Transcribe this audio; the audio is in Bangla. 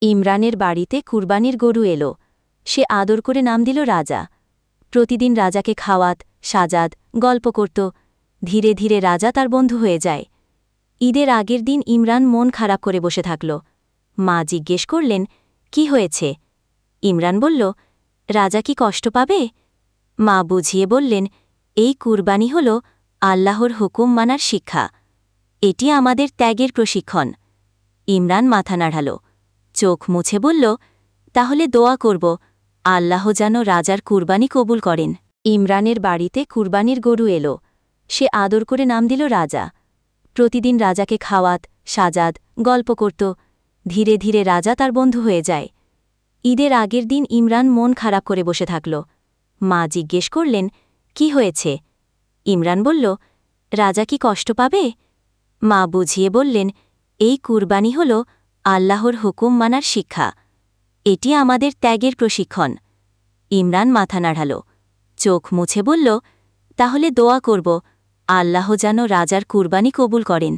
ইমরানের বাড়িতে কুরবানির গরু এলো। সে আদর করে নাম দিল রাজা। প্রতিদিন রাজাকে খাওয়াত, সাজাত, গল্প করত। ধীরে ধীরে রাজা তার বন্ধু হয়ে যায়। ঈদের আগের দিন ইমরান মন খারাপ করে বসে থাকল। মা জিজ্ঞেস করলেন, কি হয়েছে? ইমরান বলল, রাজা কি কষ্ট পাবে? মা বুঝিয়ে বললেন, এই কুরবানি হল আল্লাহর হুকুম মানার শিক্ষা। এটি আমাদের ত্যাগের প্রশিক্ষণ। ইমরান মাথা নাড়াল, চোখ মুছে বলল, তাহলে দোয়া করব আল্লাহ যেন রাজার কুরবানি কবুল করেন। ইমরানের বাড়িতে কুরবানির গরু এলো। সে আদর করে নাম দিল রাজা। প্রতিদিন রাজাকে খাওয়াত, সাজাত, গল্প করত। ধীরে ধীরে রাজা তার বন্ধু হয়ে যায়। ঈদের আগের দিন ইমরান মন খারাপ করে বসে থাকল। মা জিজ্ঞেস করলেন, কি হয়েছে? ইমরান বলল, রাজা কি কষ্ট পাবে? মা বুঝিয়ে বললেন, এই কুরবানি হল আল্লাহর হুকুম মানার শিক্ষা। এটি আমাদের ত্যাগের প্রশিক্ষণ। ইমরান মাথা নাড়াল, চোখ মুছে বলল, তাহলে দোয়া করব আল্লাহ যেন রাজার কুরবানি কবুল করেন।